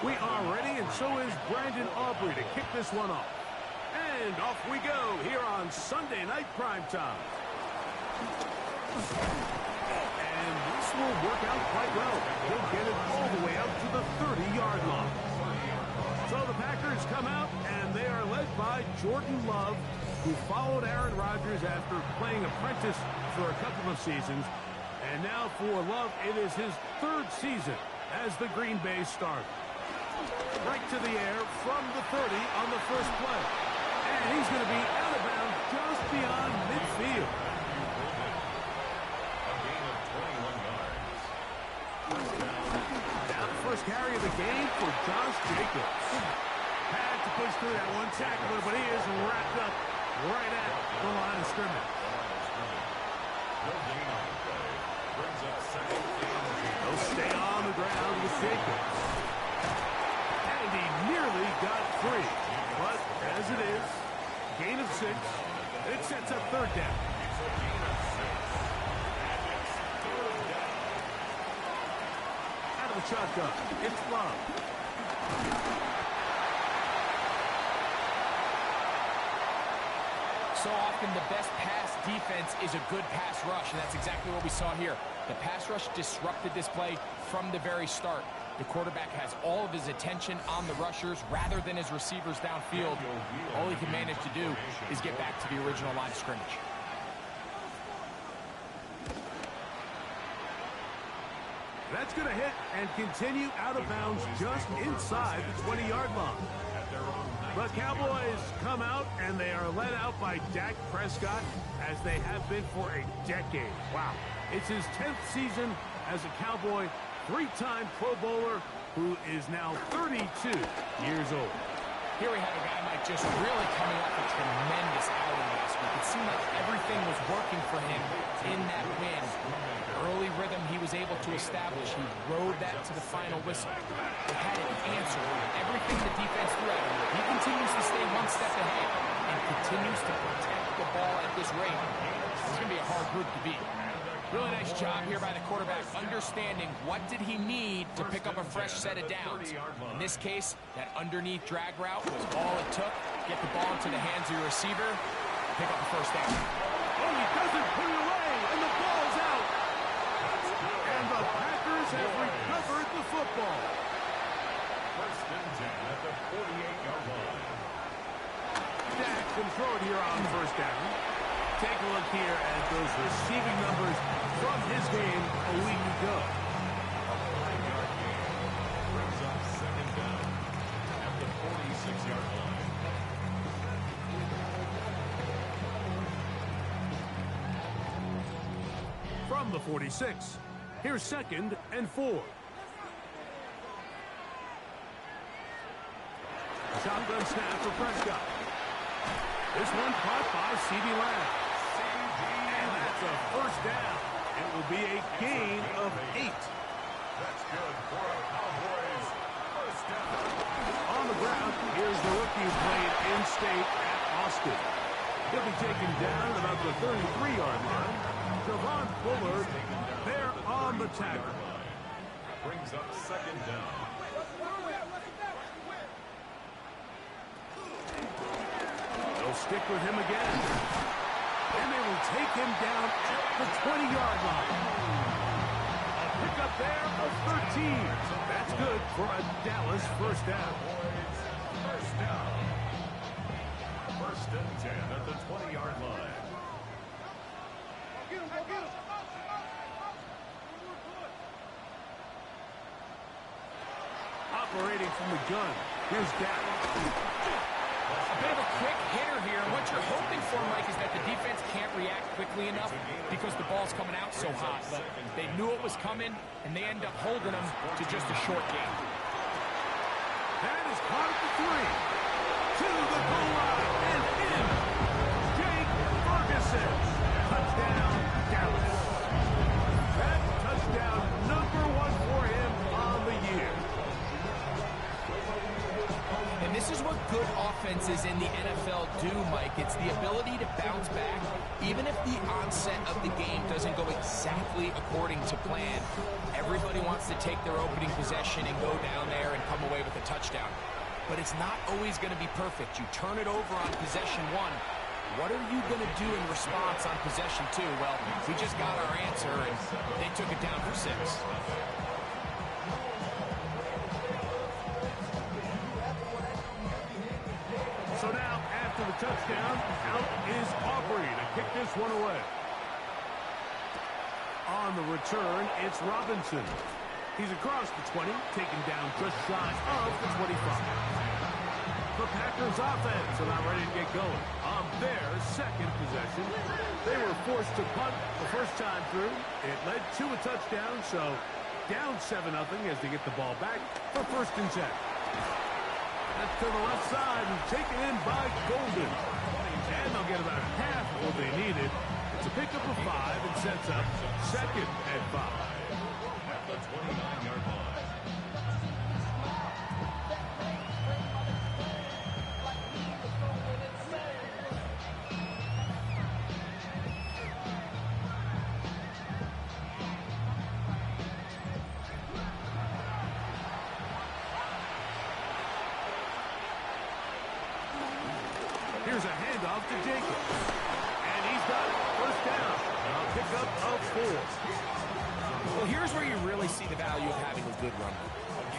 We are ready, and so is Brandon Aubrey to kick this one off. And off we go here on Sunday Night Primetime. And this will work out quite well. He'll get it all the way out to the 30-yard line. So the Packers come out, and they are led by Jordan Love, who followed Aaron Rodgers after playing apprentice for a couple of seasons. And now for Love, it is his third season as the Green Bay starter. Right to the air from the 30 on the first play. And he's going to be out of bounds just beyond midfield. Now the first carry of the game for Josh Jacobs. Had to push through that one tackler, but he is wrapped up right at the line of scrimmage. They'll stay on the ground with Jacobs. And he nearly got free. But as it is, gain of 6. It sets up third down. Out of the shotgun, it's Love. So often the best pass defense is a good pass rush, and that's exactly what we saw here. The pass rush disrupted this play from the very start. The quarterback has all of his attention on the rushers rather than his receivers downfield. All he can manage to do is get back to the original line of scrimmage. That's going to hit and continue out of bounds just inside the 20-yard line. The Cowboys come out, and they are led out by Dak Prescott, as they have been for a decade. Wow. It's his 10th season as a Cowboy, 3-time Pro Bowler, who is now 32 years old. Here we have a guy, Mike, just really coming off a tremendous outing last week. It seemed like everything was working for him in that win. Early rhythm he was able to establish. He rode that to the final whistle. He had an answer. Everything the defense threw at him. He continues to stay one step ahead and continues to protect the ball at this rate. It's going to be a hard group to beat. Really nice job here by the quarterback, understanding what did he need to pick up a fresh set of downs. In this case, that underneath drag route was all it took. Get the ball into the hands of your receiver, pick up the first down. Oh, he doesn't put it away, and the ball's out. And the Packers have recovered the football. First and 10 at the 48-yard line. Dak can throw it here on first down. Take a look here at those receiving numbers from his game a week ago. A 5-yard gain brings up second down at the 46-yard line. From the 46, here's 2nd and 4. Shotgun snap for Prescott. This one caught by CeeDee Lamb. And that's a first down. It will be a gain of 8. That's good for a Cowboys first down. On the ground, here's the rookie who played in-state at Austin. He'll be taken down at about the 33-yard line. Javon Bullard there on the tackle. Brings up second down. They'll stick with him again. And they will take him down at the 20-yard line. A pickup there of 13. That's good for a Dallas first down. First down. First and 10 at the 20-yard line. Operating from the gun. Here's Dak. A bit of a quick hitter here. And what you're hoping for, Mike, is that the defense can't react quickly enough because the ball's coming out so hot. But they knew it was coming, and they end up holding them to just a short game. That is caught at the 3. to the goal line and in. Jake Ferguson. Touchdown, Dallas. That touchdown number 1 for him on the year. And this is what good offenses in the NFL do, Mike. It's the ability to bounce back, even if the onset of the game doesn't go exactly according to plan. Everybody wants to take their opening possession and go down there and come away with a touchdown. But it's not always going to be perfect. You turn it over on possession 1. What are you going to do in response on possession 2? Well, we just got our answer, and they took it down for 6. So now, after the touchdown, out is Aubrey to kick this one away. On the return, it's Robinson. He's across the 20, taken down just shy of the 25. The Packers offense are now ready to get going. On their second possession, they were forced to punt the first time through. It led to a touchdown, so down 7-0 as they get the ball back for 1st and 10. That's to the left side and taken in by Golden. And they'll get about half of what they needed. It's a pickup of 5 and sets up 2nd and 5. At the 29-yard line. Here's a handoff to Jacobs. And he's got it. 1st down. A pickup of 4. Well, here's where you really see the value of having a good run.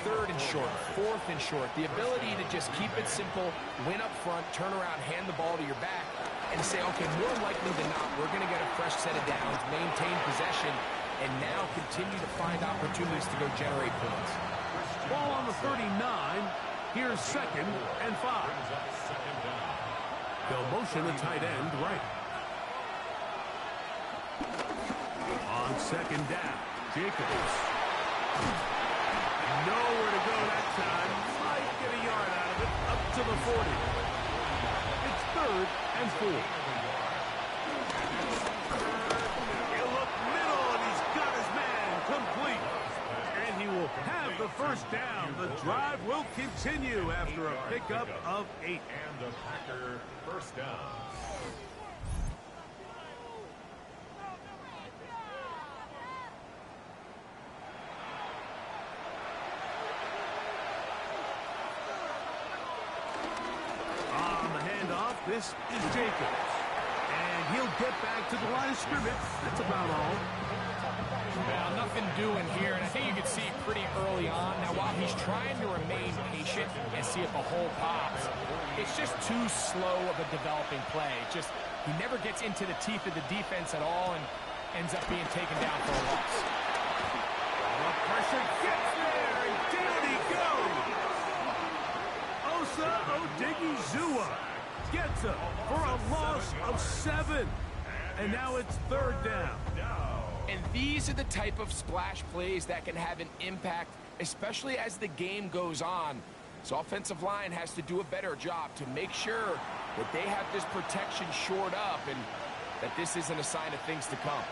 3rd and short, 4th and short. The ability to just keep it simple, win up front, turn around, hand the ball to your back, and say, okay, more likely than not, we're going to get a fresh set of downs, maintain possession, and now continue to find opportunities to go generate points. Ball on the 39. Here's 2nd and 5. They'll motion the tight end right. On 2nd down, Jacobs. Nowhere to go that time. Might get a yard out of it, up to the 40. It's 3rd and 4. He'll look middle, and he's got his man complete. And he will have the 1st down. The drive will continue after a pickup of 8. And the Packer 1st down. On the handoff, this is Jacobs. And he'll get back to the line of scrimmage. That's about all. Well, nothing doing here, and I think you can see pretty early on. Now, while he's trying to remain patient and see if a hole pops, it's just too slow of a developing play. Just, he never gets into the teeth of the defense at all and ends up being taken down for a loss. The pressure gets there, and down he goes. Osa Odigizua gets him for a loss of 7. And now it's 3rd down. And these are the type of splash plays that can have an impact, especially as the game goes on. So offensive line has to do a better job to make sure that they have this protection shored up and that this isn't a sign of things to come.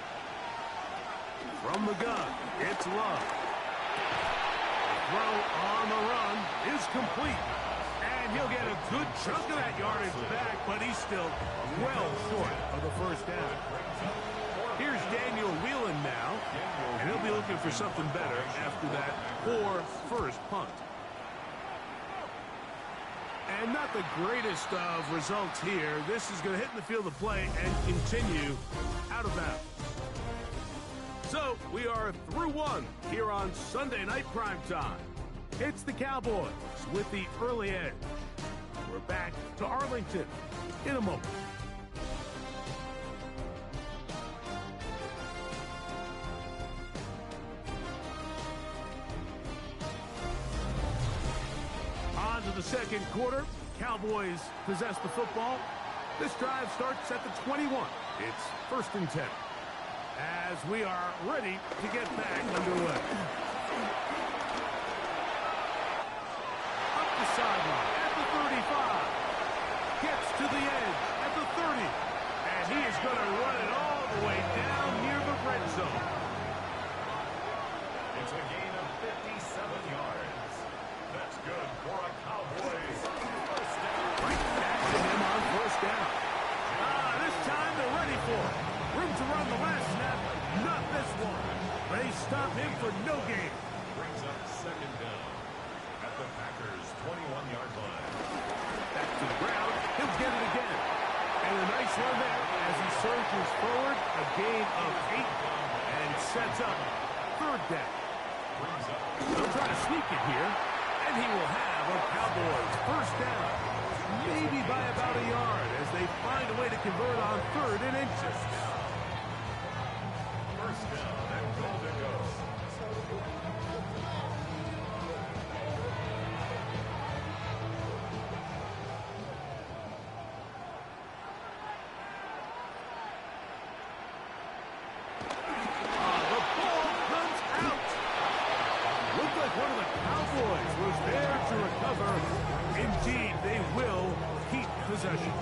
From the gun, it's Love. The throw on the run is complete. And he'll get a good chunk of that yardage back, but he's still well short of the 1st down. Here's Daniel Whelan now, and he'll be looking for something better after that poor 1st punt. And not the greatest of results here. This is going to hit in the field of play and continue out of bounds. So we are through 1 here on Sunday Night Primetime. It's the Cowboys with the early edge. We're back to Arlington in a moment. On to the 2nd quarter. Cowboys possess the football. This drive starts at the 21. It's 1st and 10. As we are ready to get back underway. Up the sideline at the 35. to the edge at the 30. And he is going to run it all the way down near the red zone. It's a gain of 57 yards. That's good for a Cowboys first down. Right back to him on first down. This time they're ready for it. Room to run the last snap, not this one. They stop him for no gain. Brings up second down at the Packers' 21-yard line. Back to the ground. He'll get it again. And a nice run there as he surges forward. A gain of 8 and sets up third down. They'll try to sneak it here. And he will have a Cowboys first down. Maybe by about a yard as they find a way to convert on 3rd and inches. First down and goal to go. The ball comes out. Looked like one of the Cowboys was there to recover. Indeed, they will keep possession.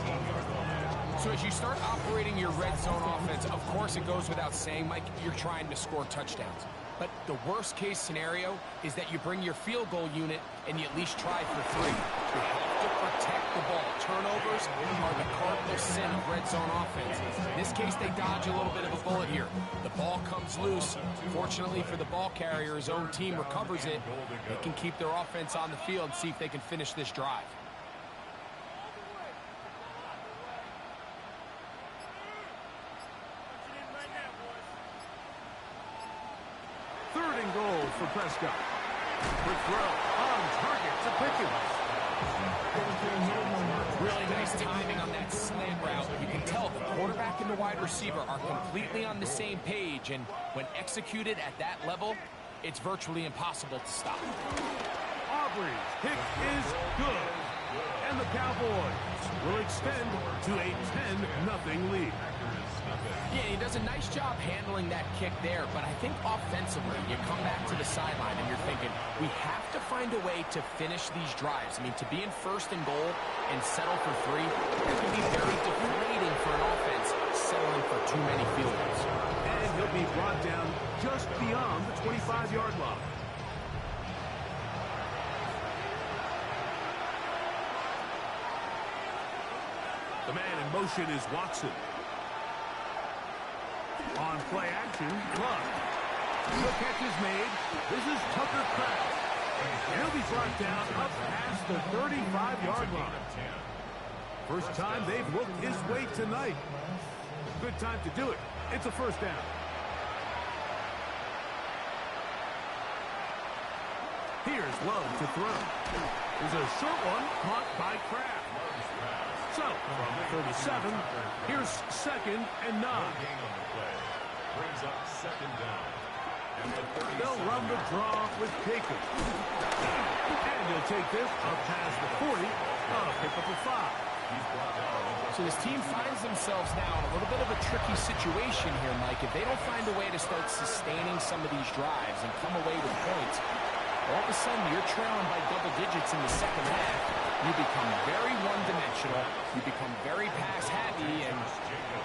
So as you start operating your red zone offense, of course it goes without saying, Mike, you're trying to score touchdowns. But the worst case scenario is that you bring your field goal unit and you at least try for 3. You have to protect the ball. Turnovers are the cardinal sin of red zone offense. In this case, they dodge a little bit of a bullet here. The ball comes loose. Fortunately for the ball carrier, his own team recovers it. They can keep their offense on the field and see if they can finish this drive. Third and goal for Prescott. Quick throw on target to Pickens. Really nice timing on that slant route. You can tell the quarterback and the wide receiver are completely on the same page, and when executed at that level, it's virtually impossible to stop. Aubrey's kick is good. And the Cowboys will extend to a 10-0 lead. Yeah, he does a nice job handling that kick there, but I think offensively, you come back to the sideline and you're thinking, we have to find a way to finish these drives. I mean, to be in first and goal and settle for 3, that can be very deflating for an offense settling for too many field goals. And he'll be brought down just beyond the 25-yard line. The man in motion is Watson. On play action, Love. The catch is made. This is Tucker Kraft. He'll be brought down up past the 35-yard line. First time they've looked his way tonight. Good time to do it. It's a first down. Here's Love to throw. There's a short one caught by Kraft. So, from 37, here's 2nd and 9. Brings up second down. And They'll run the draw with Jacobs. And he'll take this up past the 40. Pick up a 5. So this team finds themselves now in a little bit of a tricky situation here, Mike. If they don't find a way to start sustaining some of these drives and come away with points, all of a sudden you're trailing by double digits in the second half. You become very one-dimensional. You become very pass-happy, and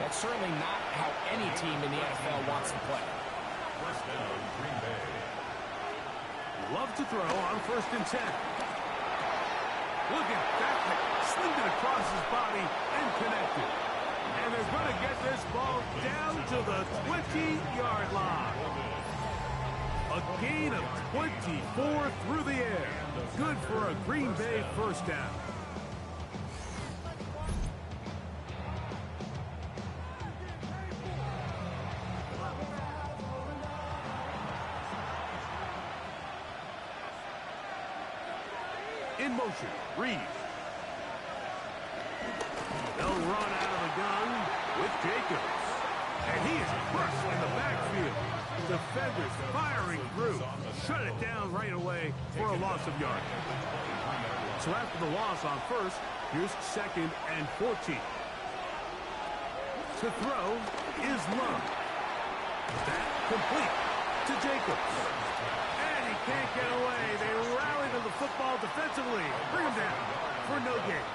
that's certainly not how any team in the NFL wants to play. First down, Green Bay. Love to throw on 1st and 10. Look at that. Slinged it across his body and connected. And they're going to get this ball down to the 20-yard line. A gain of 24 through the air. Good for a Green Bay first down. In motion, Reed. They'll run out of the gun with Jacobs. And he is crushed in the backfield. Defenders firing through. Shut it down right away for a loss of yards. So after the loss on 1st, here's 2nd and 14. To throw is Love. That complete to Jacobs. And he can't get away. They rally to the football defensively. Bring him down for no gain.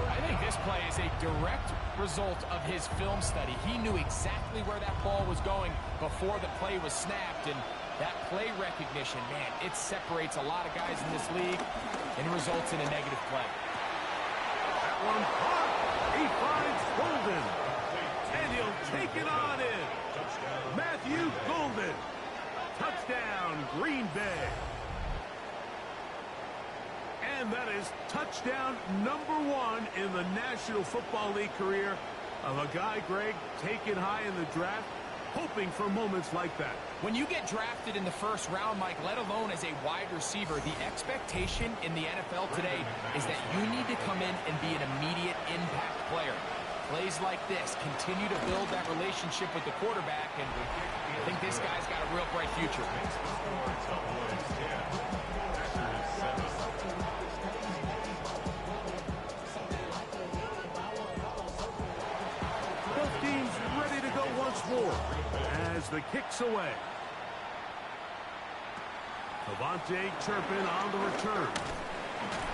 I think this play is a direct result of his film study. He knew exactly where that ball was going before the play was snapped, and that play recognition, man, it separates a lot of guys in this league and results in a negative play. That one caught. He finds Golden, and he'll take it on in. Matthew Golden. Touchdown, Green Bay. And that is touchdown number 1 in the National Football League career of a guy, Greg, taken high in the draft, hoping for moments like that. When you get drafted in the first round, Mike, let alone as a wide receiver, the expectation in the NFL today is that you need to come in and be an immediate impact player. Plays like this continue to build that relationship with the quarterback, and I think this guy's got a real bright future. Both teams ready to go once more as the kick's away. Avante Turpin on the return.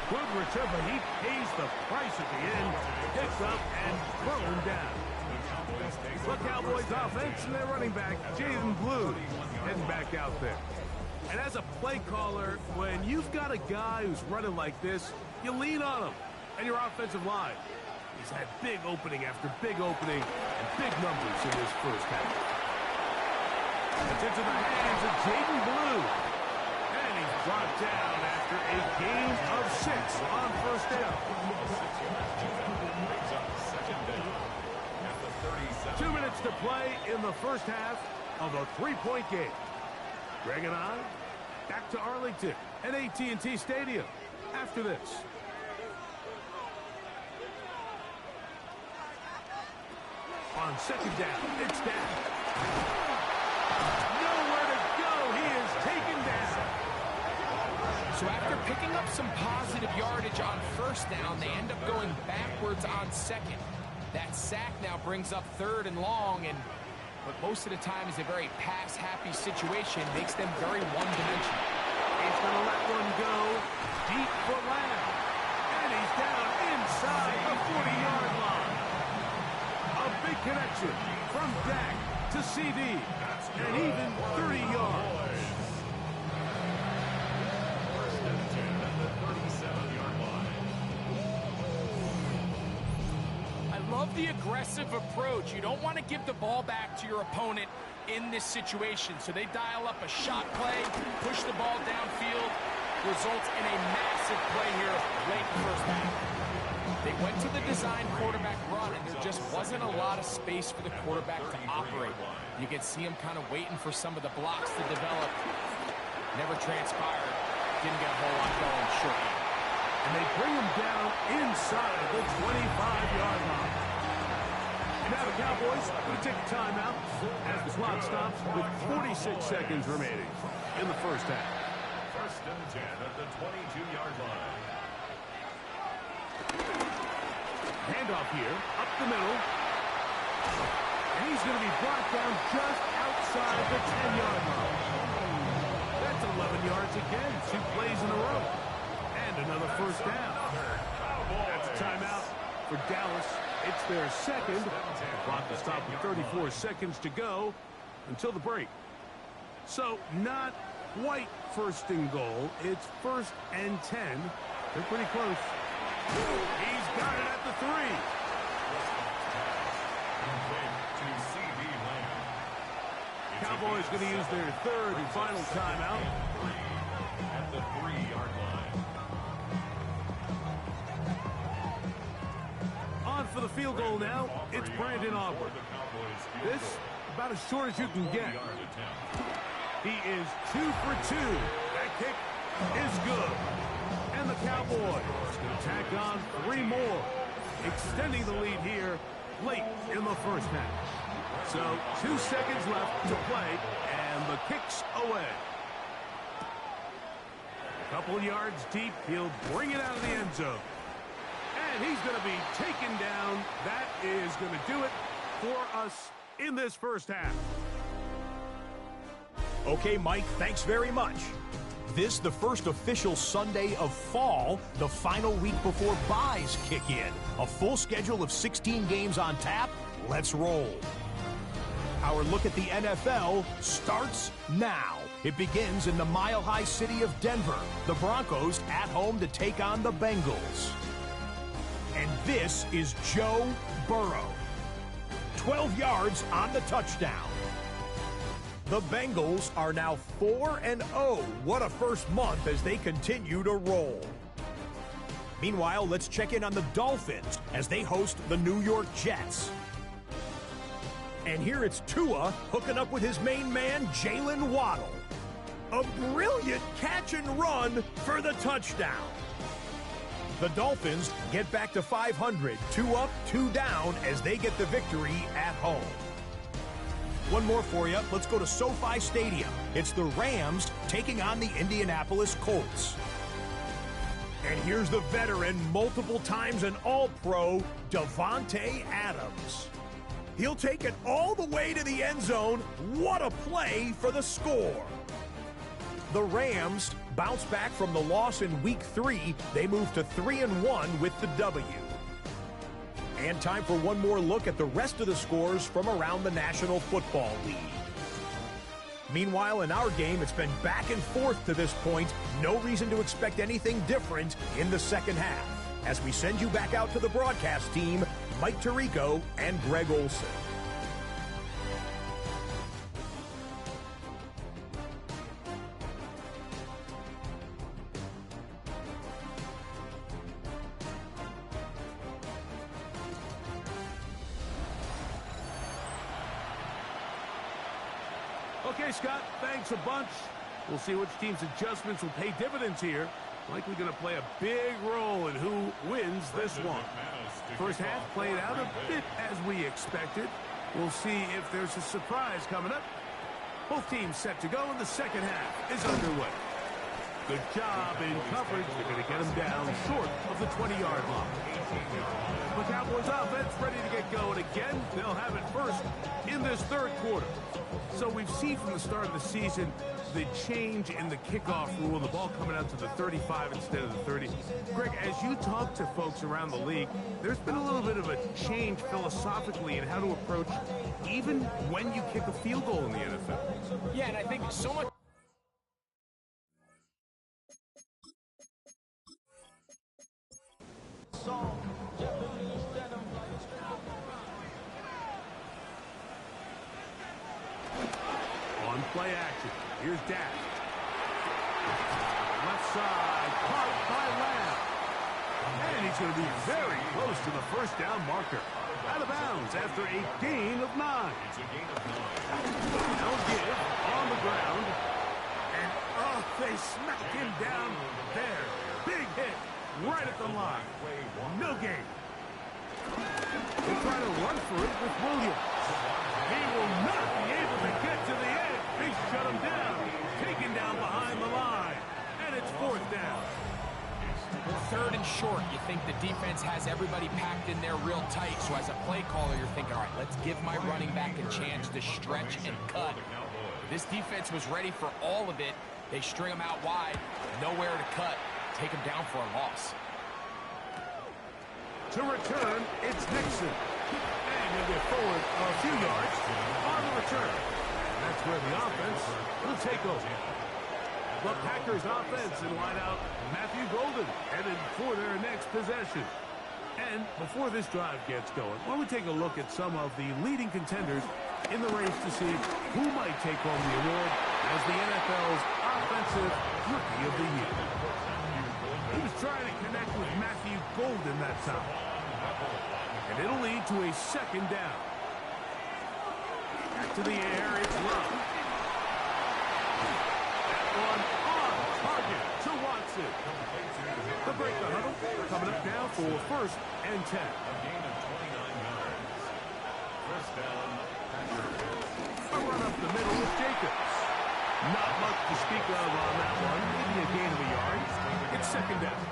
Good return, but he pays the price at the end. Picked up and thrown down. The Cowboys offense and their running back, Jaden Blue, heading back out there. And as a play caller, when you've got a guy who's running like this, you lean on him and your offensive line. He's had big opening after big opening and big numbers in this first half. It's into the hands of Jaden Blue. And he's brought down after a gain of 6 on first down. 2 minutes to play in the first half of a 3-point game. Greg and I back to Arlington at AT&T Stadium after this. On second down, it's down. Nowhere to go. He is taken down. So after picking up some positive yardage on first down, they end up going backwards on second. That sack now brings up 3rd and long, and what most of the time is a very pass-happy situation makes them very one-dimensional. He's going to let one go deep for Lamb. And he's down inside the 40-yard line. A big connection from Dak to CD, and even 30 yards. First and 10 at the 37-yard line. I love the aggressive approach. You don't want to give the ball back to your opponent in this situation. So they dial up a shot play, push the ball downfield, results in a massive play here late in the first half. They went to the design quarterback run, and there just wasn't a lot of space for the quarterback to operate. You can see him kind of waiting for some of the blocks to develop. Never transpired. Didn't get a whole lot going short. And they bring him down inside the 25-yard line. And now the Cowboys will take a timeout as the clock stops with 46 seconds remaining in the first half. First and 10 at the 22-yard line. Handoff here, up the middle. And he's going to be brought down just outside the 10-yard line. That's 11 yards again, 2 plays in a row. And another first down. That's a timeout for Dallas. It's their second. The clock will stop with 34 seconds to go until the break. So not quite first and goal. It's 1st and 10. They're pretty close. He's got it at the 3. To CD Lamb. Cowboys going to use their 3rd and final timeout. At the 3-yard line. On for the field goal now. It's Brandon Aubrey. This about as short as you can get. He is 2 for 2. That kick is good. And the Cowboys tack on 3 more, extending the lead here late in the first half. So 2 seconds left to play, and the kick's away. A couple yards deep, he'll bring it out of the end zone. And he's going to be taken down. That is going to do it for us in this first half. Okay, Mike, thanks very much. This, the first official Sunday of fall, the final week before byes kick in. A full schedule of 16 games on tap. Let's roll. Our look at the NFL starts now. It begins in the mile-high city of Denver. The Broncos at home to take on the Bengals. And this is Joe Burrow. 12 yards on the touchdown. The Bengals are now 4-0. What a first month as they continue to roll. Meanwhile, let's check in on the Dolphins as they host the New York Jets. And here it's Tua hooking up with his main man, Jalen Waddle. A brilliant catch and run for the touchdown. The Dolphins get back to 500, 2 up, 2 down as they get the victory at home. One more for you. Let's go to SoFi Stadium. It's the Rams taking on the Indianapolis Colts. And here's the veteran, multiple times an All-Pro, Davante Adams. He'll take it all the way to the end zone. What a play for the score. The Rams bounce back from the loss in Week 3. They move to 3-1 with the W. And time for one more look at the rest of the scores from around the National Football League. Meanwhile, in our game, it's been back and forth to this point. No reason to expect anything different in the second half. As we send you back out to the broadcast team, Mike Tirico and Greg Olson. Okay, Scott, thanks a bunch. We'll see which team's adjustments will pay dividends here. Likely going to play a big role in who wins this one. First half played out a bit as we expected. We'll see if there's a surprise coming up. Both teams set to go, and the second half is underway. Good job in coverage. They're going to get them down short of the 20-yard line. The Cowboys offense ready to get going again. They'll have it first in this third quarter. So we've seen from the start of the season the change in the kickoff rule, the ball coming out to the 35 instead of the 30. Greg, as you talk to folks around the league, there's been a little bit of a change philosophically in how to approach even when you kick a field goal in the NFL. Yeah, and I think so much. On play action, here's Dak. Left side, caught by Lamb. And he's going to be very close to the first down marker. Out of bounds after a gain of 9. No give on the ground. And they smacked him down there. Big hit right at the line. No gain. They try to run for it with Williams. He will not be able to get to the edge. They shut him down. Taken down behind the line. And it's fourth down. Third and short, you think the defense has everybody packed in there real tight. So as a play caller, you're thinking, all right, let's give my running back a chance to stretch and cut. This defense was ready for all of it. They string him out wide, nowhere to cut, take him down for a loss. To return, it's Nixon. And he'll get forward a few yards on the return. That's where the offense will take over. The Packers offense in wideout Matthew Golden headed for their next possession. And before this drive gets going, why don't we take a look at some of the leading contenders in the race to see who might take home the award as the NFL's Offensive Rookie of the Year. He was trying to connect with Matthew Golden that time. And it'll lead to a second down. Back to the air, it's Love. One on target to Watson. The break the huddle coming up now for first and 10. A gain of 29 yards. First down, Packers. A run up the middle with Jacobs. Not much to speak of on that one. Maybe a gain of a yard. It's second down.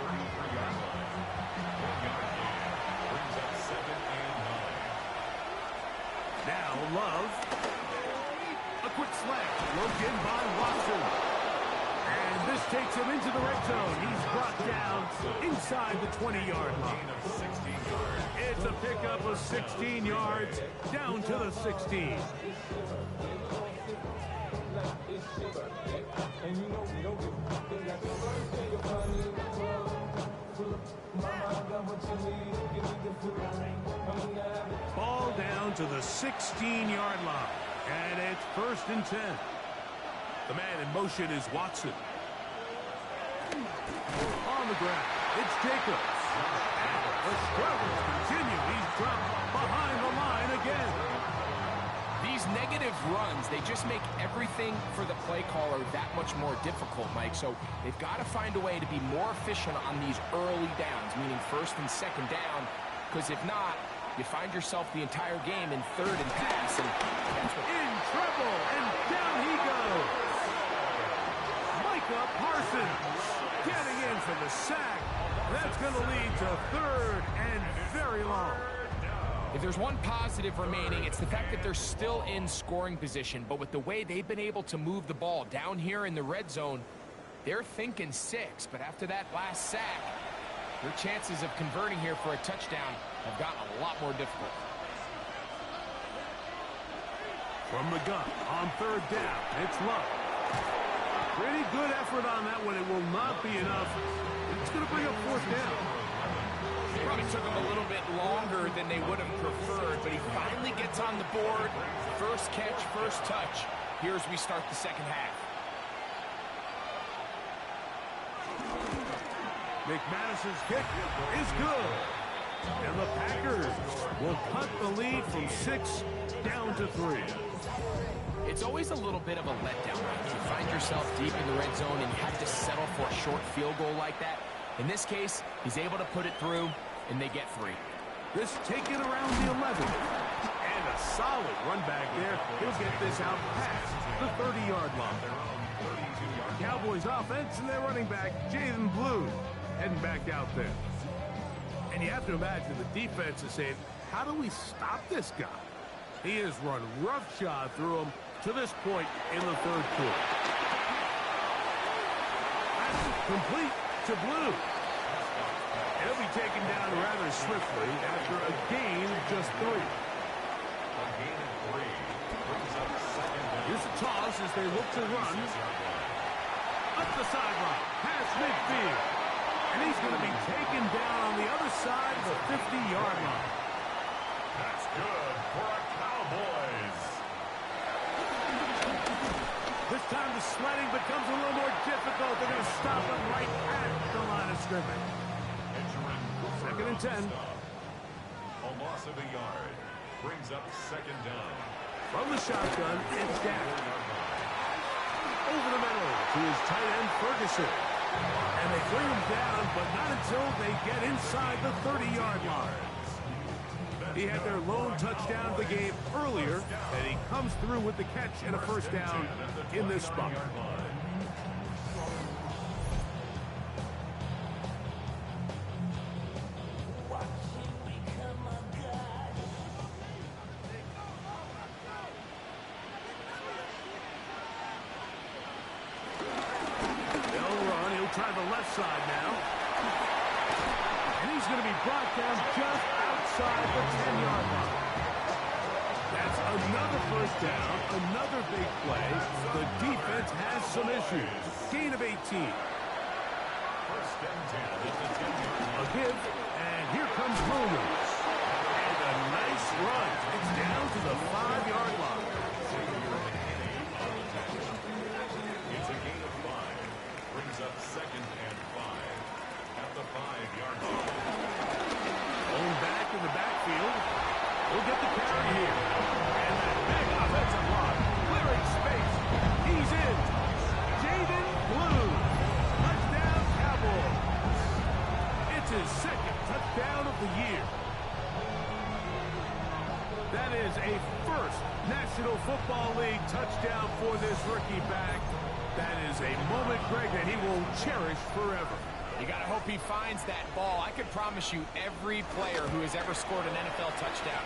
Now Love. A quick slant. Looked in by Watson. And this takes him into the red zone. He's brought down inside the 20-yard line. It's a pickup of 16 yards down to the 16. Ball down to the 16-yard line. And it's 1st and 10. The man in motion is Watson. On the ground, it's Jacobs. And the struggles continue. He's dropped behind the line again. These negative runs, they just make everything for the play caller that much more difficult, Mike. So they've got to find a way to be more efficient on these early downs, meaning 1st and 2nd down, because if not, you find yourself the entire game in 3rd and pass. And that's what... In trouble, and down he goes. Micah Parsons getting in for the sack. That's going to lead to 3rd and very long. If there's one positive remaining, it's the fact that they're still in scoring position. But with the way they've been able to move the ball down here in the red zone, they're thinking 6. But after that last sack, their chances of converting here for a touchdown have gotten a lot more difficult. From the gun on 3rd down, it's Love. Pretty good effort on that one. It will not be enough. It's going to bring up 4th down. Probably took him a little bit longer than they would have preferred, but he finally gets on the board. First catch, first touch. Here as we start the 2nd half. McManus's kick is good. And the Packers will cut the lead from 6 down to 3. It's always a little bit of a letdown. You find yourself deep in the red zone and you have to settle for a short field goal like that. In this case, he's able to put it through, and they get 3. This taken around the 11. And a solid run back there. He'll get this out past the 30-yard line. Cowboys offense and their running back, Jaden Blue, heading back out there. And you have to imagine the defense is saying, how do we stop this guy? He has run roughshod through him to this point in the 3rd quarter. That's complete to Blue. He'll be taken down rather swiftly after a gain of just 3. Here's a toss as they look to run. Up the sideline, past midfield. And he's going to be taken down on the other side of the 50-yard line. That's good for our Cowboys. This time the sledding becomes a little more difficult. They're going to stop him right at the line of scrimmage. 2nd and 10. A loss of a yard brings up 2nd down. From the shotgun, it's Dak. Over the middle to his tight end, Ferguson. And they bring him down, but not until they get inside the 30-yard line. He had their lone touchdown of the game earlier, and he comes through with the catch and a 1st down in this spot. Try the left side now. And he's going to be brought down just outside the 10-yard line. That's another 1st down, another big play. The defense has some issues. Gain of 18. 1st and 10 at the 10-yard line. A give, and here comes Williams. And a nice run. It's down to the 5-yard line. It's a gain of 5. Brings up 2nd and 5 at the 5-yard line. Going back in the backfield. We'll get the carry here. And that big offensive line clearing space. He's in. Jaden Blue. Touchdown Cowboys. It's his 2nd touchdown of the year. That is a 1st National Football League touchdown for this rookie back. That is a moment, Greg, that he will cherish forever. You got to hope he finds that ball. I can promise you every player who has ever scored an NFL touchdown,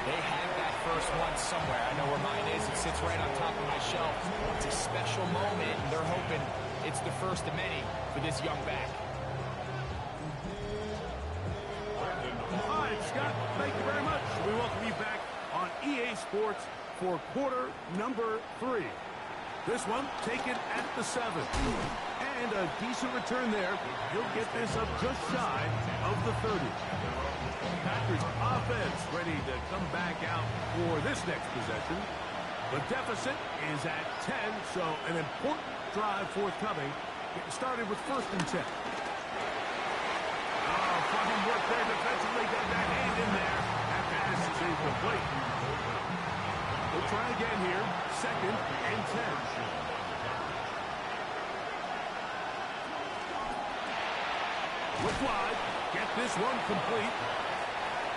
they have that first one somewhere. I know where mine is. It sits right on top of my shelf. It's a special moment, and they're hoping it's the first of many for this young back. All right, Scott, thank you very much. We welcome you back on EA Sports for quarter number 3. This one taken at the 7. And a decent return there. He'll get this up just shy of the 30. Packers offense ready to come back out for this next possession. The deficit is at 10, so an important drive forthcoming. Getting started with 1st and 10. Fine work there defensively. Got that hand in there. That pass is incomplete. We'll try again here. 2nd and 10. Look wide. Get this one complete.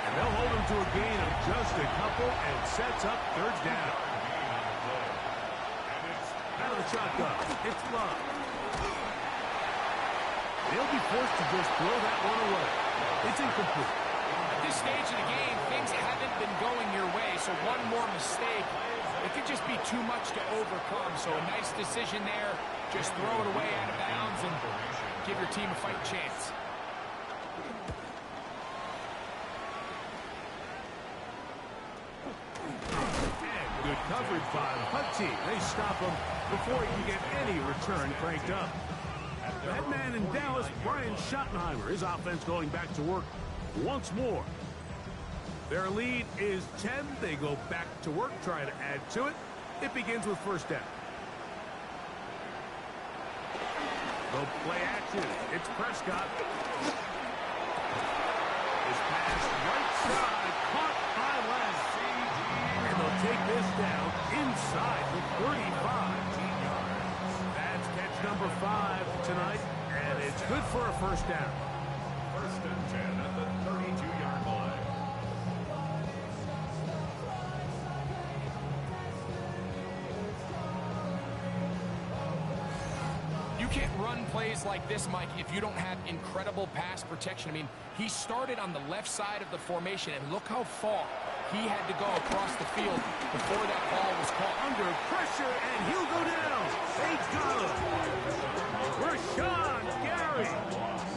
And they'll hold him to a gain of just a couple and sets up 3rd down. Out of the shotgun. It's Love. They'll be forced to just throw that one away. It's incomplete. At this stage of the game, things haven't been going your way, so one more mistake, it could just be too much to overcome. So a nice decision there. Just throw it away out of bounds and give your team a fighting chance. And good coverage by the Hunt team. They stop him before he can get any return cranked up. The head man in Dallas, Brian Schottenheimer, his offense going back to work once more. Their lead is 10. They go back to work, trying to add to it. It begins with 1st down. The play action. It's Prescott. His pass right side, caught by Lance. And they'll take this down inside the 35. That's catch number 5 tonight, and it's good for a 1st down. 1st and 10 at the 32-yard line. You can't run plays like this, Mike, if you don't have incredible pass protection. I mean, he started on the left side of the formation, and look how far he had to go across the field before that ball was caught. Under pressure, and he'll go down. They got him. Rashawn Gary.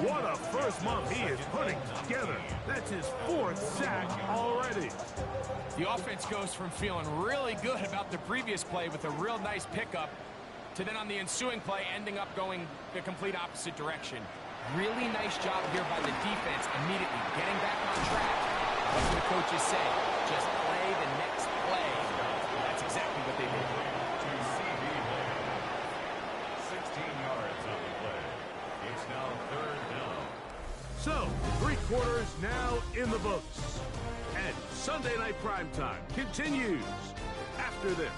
What a first month he is putting together. That's his 4th sack already. The offense goes from feeling really good about the previous play with a real nice pickup to then on the ensuing play ending up going the complete opposite direction. Really nice job here by the defense, immediately getting back on track. What the coaches say, just play the next play. That's exactly what they did. To CD Lamb. 16 yards on the play. It's now 3rd down. So, 3 quarters now in the books. And Sunday Night Primetime continues after this.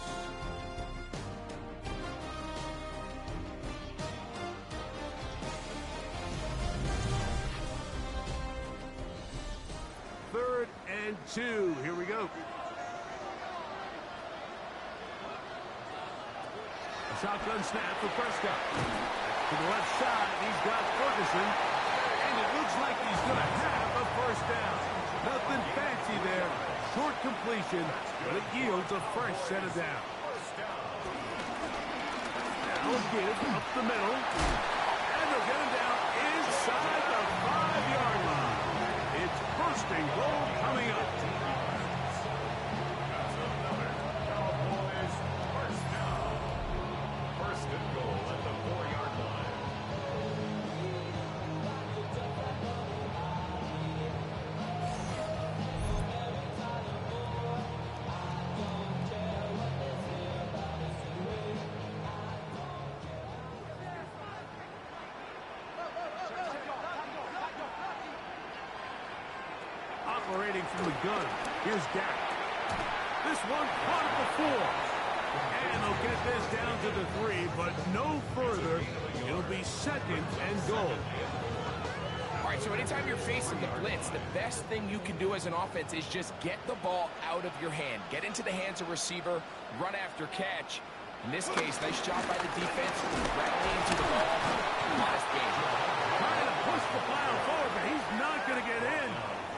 Third and 2. Here we go. A shotgun snap for Prescott. To the left side, he's got Ferguson. And it looks like he's going to have a 1st down. Nothing fancy there. Short completion, but it yields a fresh set of downs. Now a give up the middle. And they'll get him down inside the 5-yard line. It's 1st and goal coming up. That's another Cowboys 1st down. 1st and goal at the 4-yard line. Operating from the gun. Here's Dak. This one caught it before. And they'll get this down to the 3, but no further. It'll be 2nd and goal. All right, so anytime you're facing the blitz, the best thing you can do as an offense is just get the ball out of your hand. Get into the hands of receiver, run after catch. In this case, nice job by the defense, rallying to the ball. Modest game. Trying to push the pile forward, but he's not going to get in.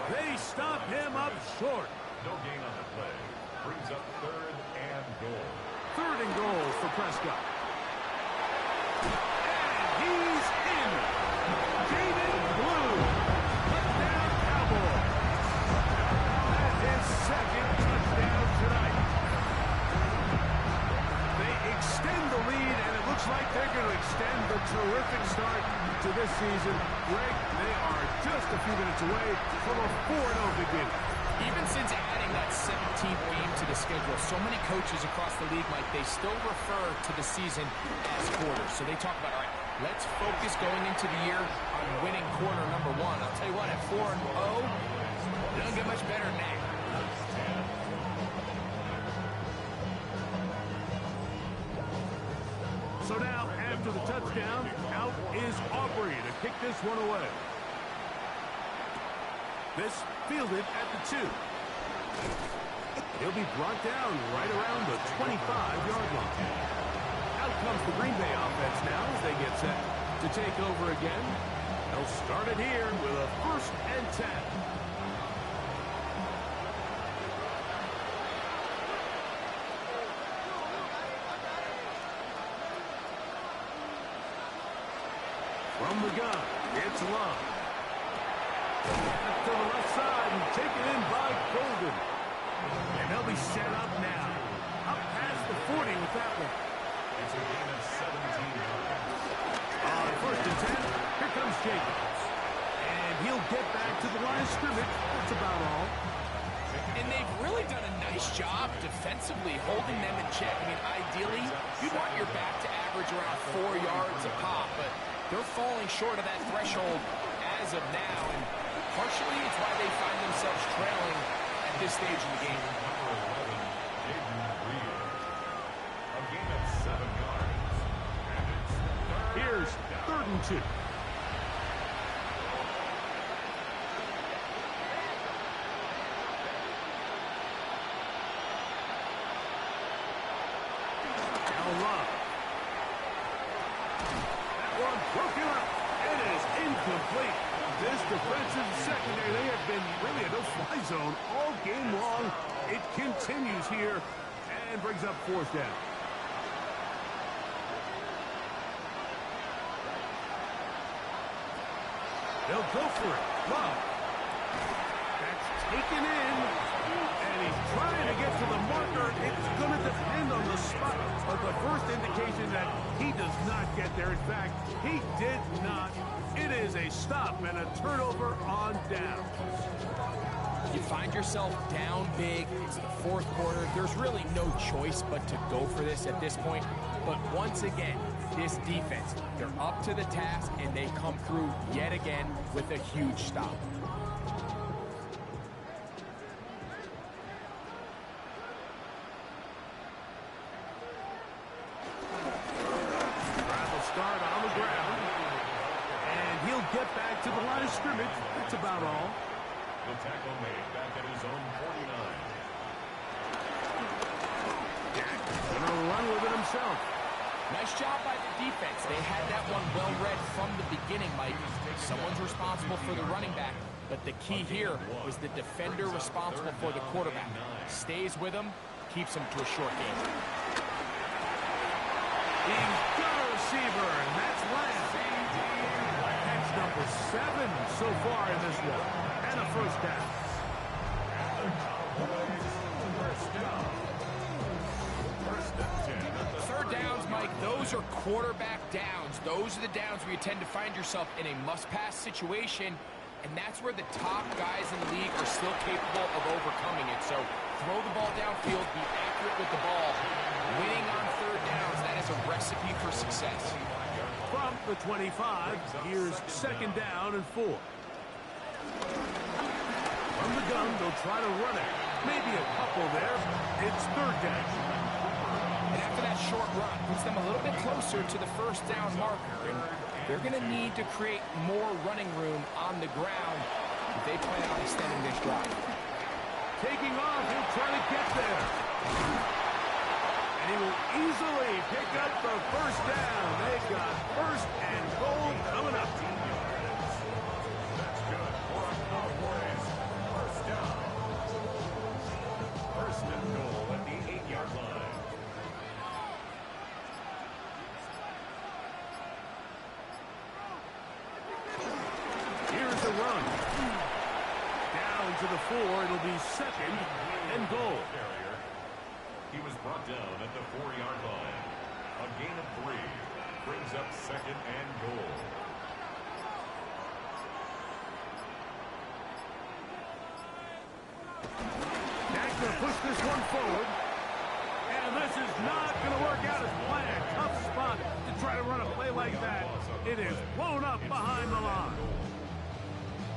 They stop him up short. No gain on the play. Brings up 3rd and goal. 3rd and goal for Prescott. And like they're going to extend the terrific start to this season. Greg, they are just a few minutes away from a 4-0 beginning. Even since adding that 17th game to the schedule, so many coaches across the league, Mike, they still refer to the season as quarters. So they talk about, all right, let's focus going into the year on winning quarter number 1. I'll tell you what, at 4-0, it doesn't get much better than that. So now, after the touchdown, out is Aubrey to kick this one away. This fielded at the 2. He'll be brought down right around the 25-yard line. Out comes the Green Bay offense now as they get set to take over again. They'll start it here with a 1st and 10. From the gun, it's Love. To the left side and taken in by Golden. And they'll be set up now. Up past the 40 with that one. It's a gain of 17 yards. On 1st and 10, here comes Jacobs. And he'll get back to the line of scrimmage. That's about all. And they've really done a nice job defensively holding them in check. I mean, ideally, you'd want your back to average around 4 yards a pop, but they're falling short of that threshold as of now, and partially it's why they find themselves trailing at this stage of the game. Number 11, Jaden Reed. A gain of 7 yards. And it's Here's 3rd and 2. Love. That one broken up. It is incomplete. This defensive secondary, they have been really a no-fly zone all game long. It continues here and brings up 4th down. They'll go for it. Love. That's taken in. And he's trying to get to the marker. It's going to depend on the spot. But the first indication that he does not get there. In fact, he did not. It is a stop and a turnover on down. You find yourself down big. It's the 4th quarter. There's really no choice but to go for this at this point. But once again, this defense, they're up to the task, and they come through yet again with a huge stop. Start on the ground, and he'll get back to the line of scrimmage. That's about all. the tackle made back at his own 49. Dak gonna run with it himself. Nice job by the defense. They had that one well read from the beginning, Mike. Someone's responsible for the running back, but the key here was the defender responsible for the quarterback. Stays with him, keeps him to a short game. He's got a receiver, and that's Lamb. That's number 7 so far in this one. And a 1st down. Third downs, Mike, those are quarterback downs. Those are the downs where you tend to find yourself in a must-pass situation, and that's where the top guys in the league are still capable of overcoming it. So throw the ball downfield, be accurate with the ball. Winning on third downs, that is a recipe for success. From the 25, here's 2nd down and 4. From the gun, they'll try to run it. Maybe a couple there. It's 3rd down. And after that short run, puts them a little bit closer to the 1st down marker. And they're going to need to create more running room on the ground if they plan on extending this drive. Taking off, he'll try to get there. And he will easily pick up the 1st down. They've got 1st and goal coming up. That's good for a Cowboys. 1st down. 1st and goal at the 8-yard line. Here's the run. Down to the 4. It'll be 2nd and goal. He was brought down at the 4-yard line. A gain of 3. brings up second and goal. That's going to push this one forward. And this is not going to work out as planned. Tough spot to try to run a play like that. It is blown up behind the line.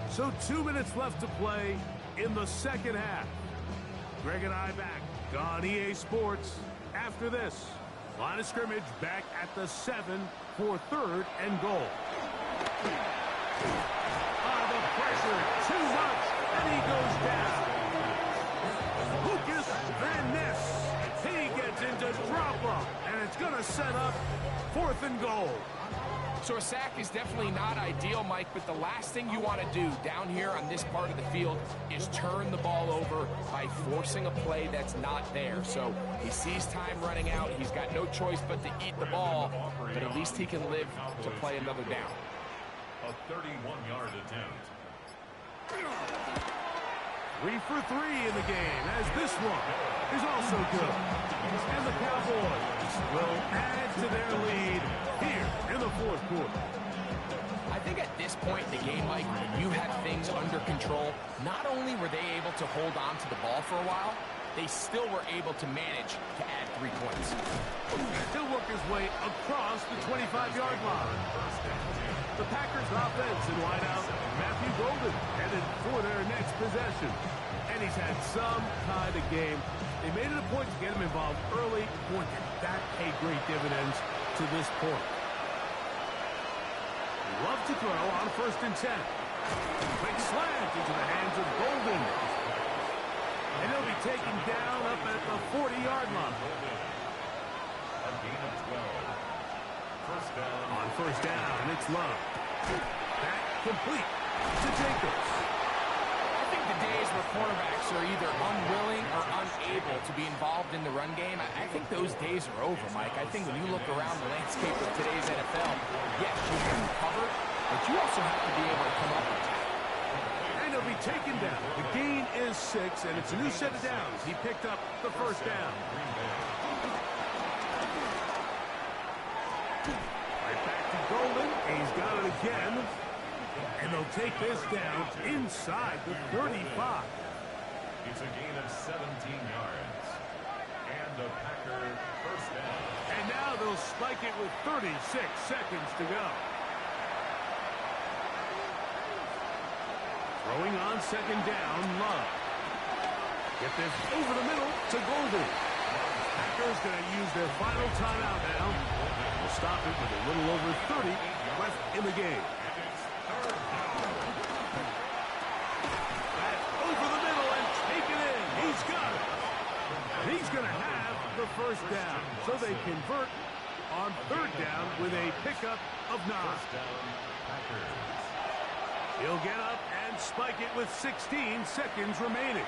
So 2 minutes left to play in the second half. Greg and I back on EA Sports after this. Line of scrimmage back at the 7 for third and goal. The pressure, too much, and he goes down. Lucas Van Ness. He gets into drop-up, and it's going to set up fourth and goal. So a sack is definitely not ideal, Mike, but the last thing you want to do down here on this part of the field is turn the ball over by forcing a play that's not there. So he sees time running out. He's got no choice but to eat the ball, but at least he can live to play another down. A 31-yard attempt. 3 for 3 in the game, as this one is also good. And the Cowboys will add to their lead here in the fourth quarter. I think at this point in the game, Mike, you have things under control. Not only were they able to hold on to the ball for a while, they still were able to manage to add 3 points. He'll work his way across the 25-yard line. The Packers offense in wideout, Matthew Golden headed for their next possession. And he's had some kind of game. They made it a point to get him involved early. Boy, did that pay great dividends to this point. Love to throw on 1st and 10. Quick slant into the hands of Golden. And he'll be taken down up at the 40-yard line. A gain of 12. First down. On 1st down, it's Love. Back complete to Jacobs. I think the days where cornerbacks are either unwilling or unable to be involved in the run game, I think those days are over, Mike. I think when you look around the landscape of today's NFL, yes, you can cover, but you also have to be able to come up with that. And he'll be taken down. The gain is 6, and it's a new set of downs. He picked up the 1st down. Right back to Golden. He's got it again. And they'll take this down inside the 35. It's a gain of 17 yards. And a Packer first down. And now they'll spike it with 36 seconds to go. Throwing on 2nd down, Love. Get this over the middle to Golden. Packers going to use their final timeout now. We'll stop it with a little over 30 left in the game. Over the middle and take it in. He's got it. He's going to have the 1st down. So they convert on 3rd down with a pickup of 9. He'll get up and spike it with 16 seconds remaining.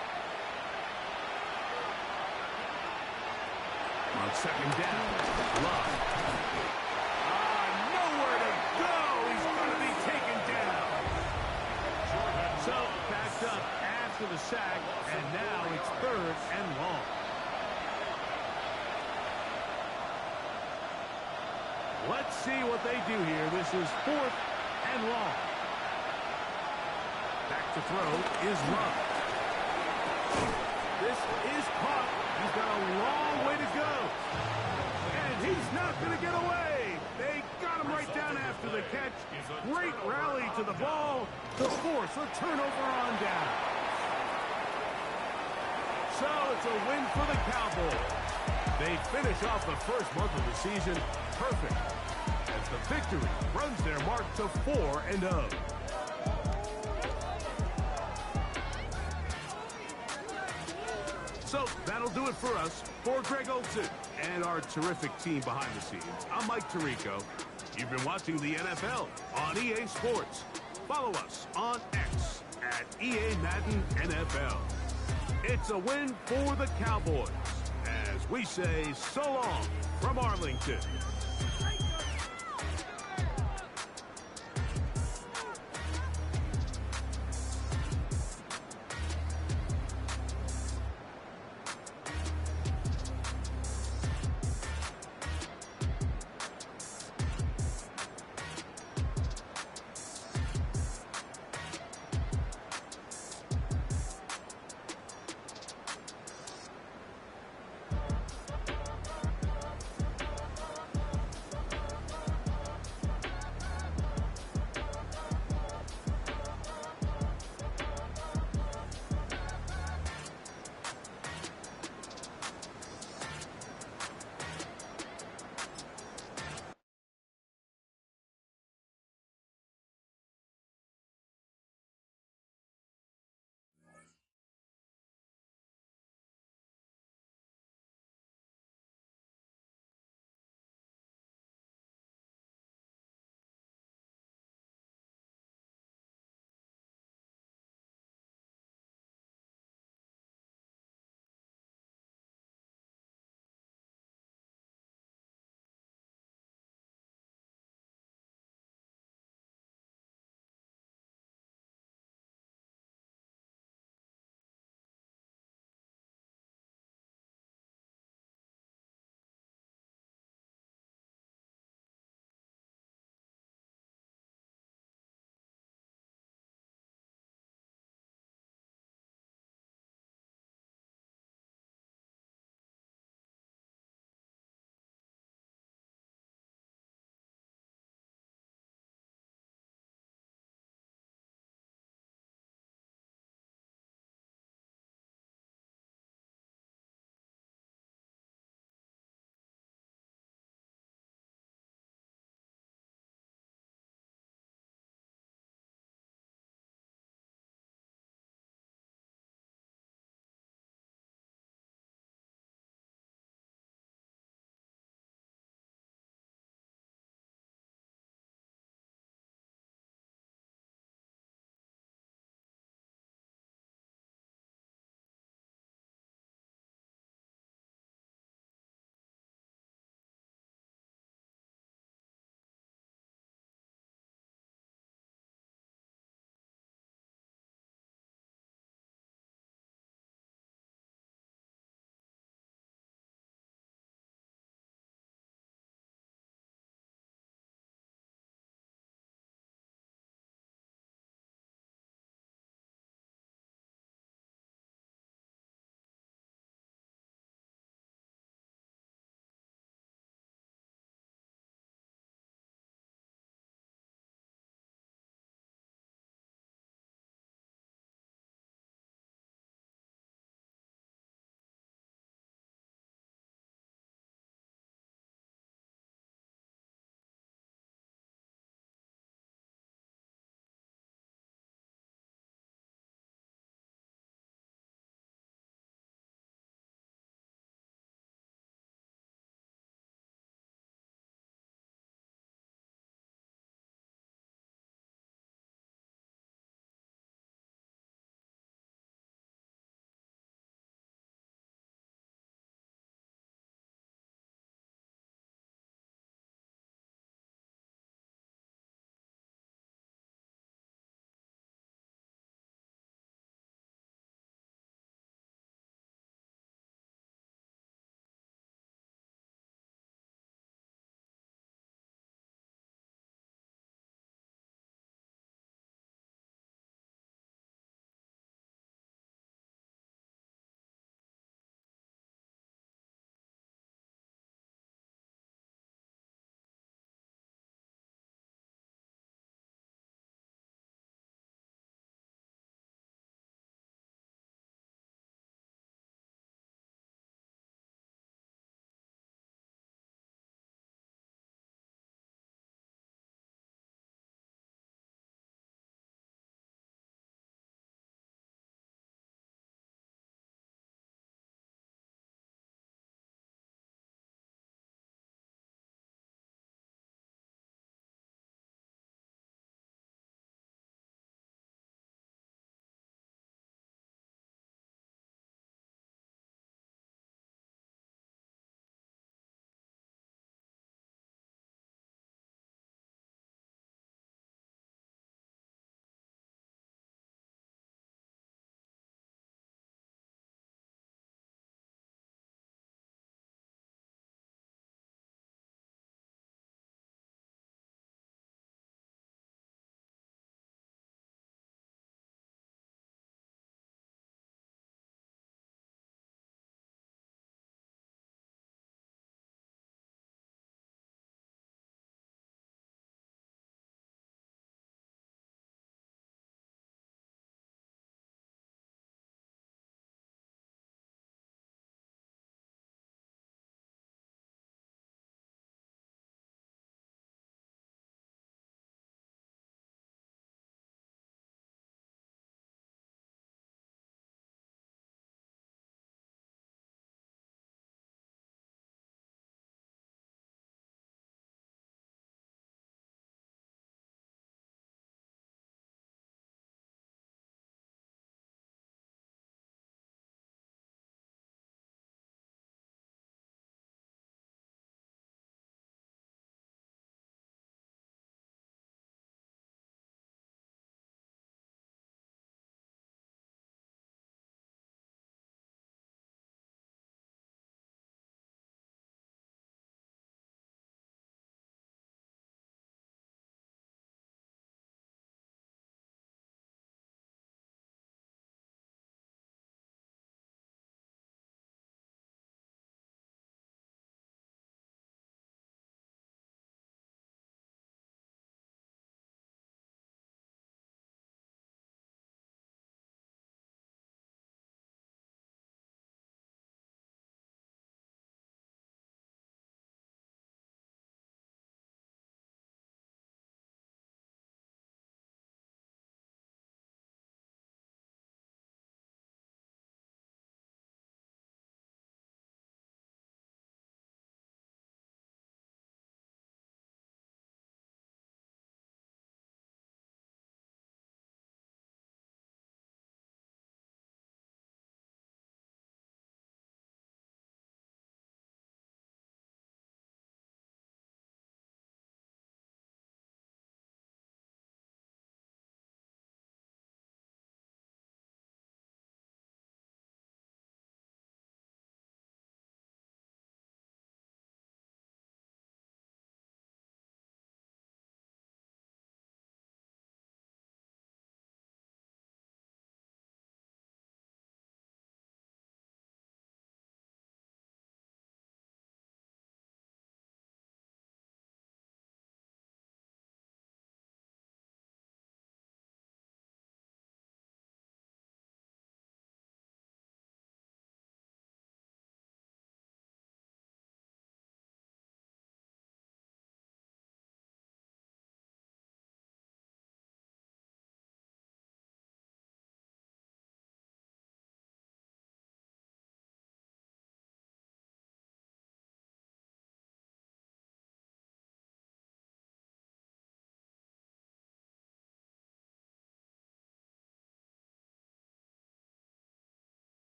On 2nd down, Love. Nowhere to go. He's going to be taken down. So, backed up after the sack, and now it's 3rd and long. Let's see what they do here. This is 4th and long. Back to throw is Love. This is caught. He's got a long way to go. And he's not going to get away. They got him right down after the catch. Great rally to the ball to force a turnover on down. So it's a win for the Cowboys. They finish off the first month of the season perfect as the victory runs their mark to 4-0. So that'll do it for us. For Greg Olson and our terrific team behind the scenes, I'm Mike Tirico. You've been watching the NFL on EA Sports. Follow us on X at EA Madden NFL. It's a win for the Cowboys as we say so long from Arlington.